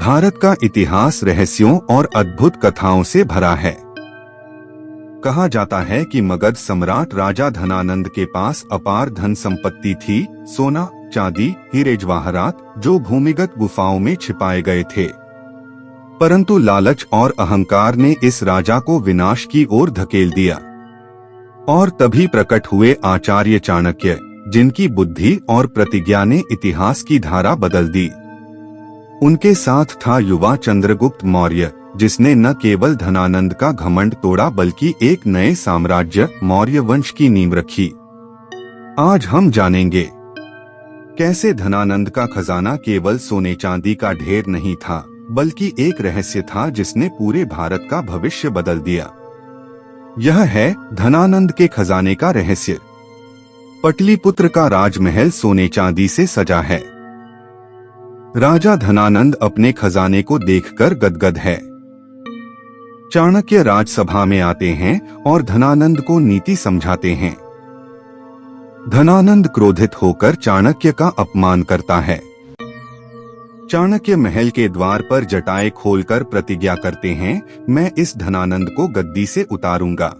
भारत का इतिहास रहस्यों और अद्भुत कथाओं से भरा है। कहा जाता है कि मगध सम्राट राजा धनानंद के पास अपार धन संपत्ति थी, सोना, चांदी, हीरे जवाहरात, जो भूमिगत गुफाओं में छिपाए गए थे। परंतु लालच और अहंकार ने इस राजा को विनाश की ओर धकेल दिया। और तभी प्रकट हुए आचार्य चाणक्य, जिनकी बुद्धि और प्रतिज्ञा ने इतिहास की धारा बदल दी। उनके साथ था युवा चंद्रगुप्त मौर्य, जिसने न केवल धनानंद का घमंड तोड़ा बल्कि एक नए साम्राज्य मौर्य वंश की नींव रखी। आज हम जानेंगे कैसे धनानंद का खजाना केवल सोने चांदी का ढेर नहीं था, बल्कि एक रहस्य था जिसने पूरे भारत का भविष्य बदल दिया। यह है धनानंद के खजाने का रहस्य। पटलिपुत्र का राजमहल सोने चांदी से सजा है। राजा धनानंद अपने खजाने को देखकर गदगद है। चाणक्य राजसभा में आते हैं और धनानंद को नीति समझाते हैं। धनानंद क्रोधित होकर चाणक्य का अपमान करता है। चाणक्य महल के द्वार पर जटाएं खोलकर प्रतिज्ञा करते हैं, मैं इस धनानंद को गद्दी से उतारूंगा।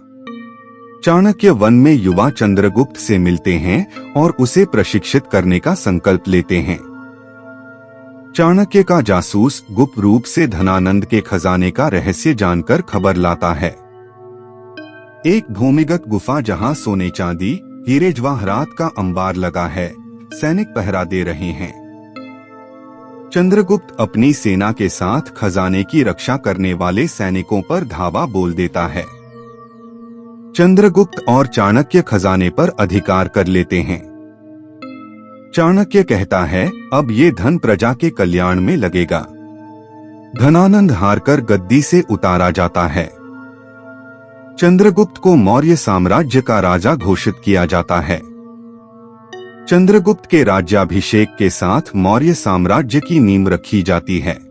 चाणक्य वन में युवा चंद्रगुप्त से मिलते हैं और उसे प्रशिक्षित करने का संकल्प लेते हैं। चाणक्य का जासूस गुप्त रूप से धनानंद के खजाने का रहस्य जानकर खबर लाता है। एक भूमिगत गुफा जहां सोने चांदी, हीरे जवाहरात का अंबार लगा है, सैनिक पहरा दे रहे हैं। चंद्रगुप्त अपनी सेना के साथ खजाने की रक्षा करने वाले सैनिकों पर धावा बोल देता है। चंद्रगुप्त और चाणक्य खजाने पर अधिकार कर लेते हैं। चाणक्य कहता है, अब ये धन प्रजा के कल्याण में लगेगा। धनानंद हारकर गद्दी से उतारा जाता है। चंद्रगुप्त को मौर्य साम्राज्य का राजा घोषित किया जाता है। चंद्रगुप्त के राज्याभिषेक के साथ मौर्य साम्राज्य की नींव रखी जाती है।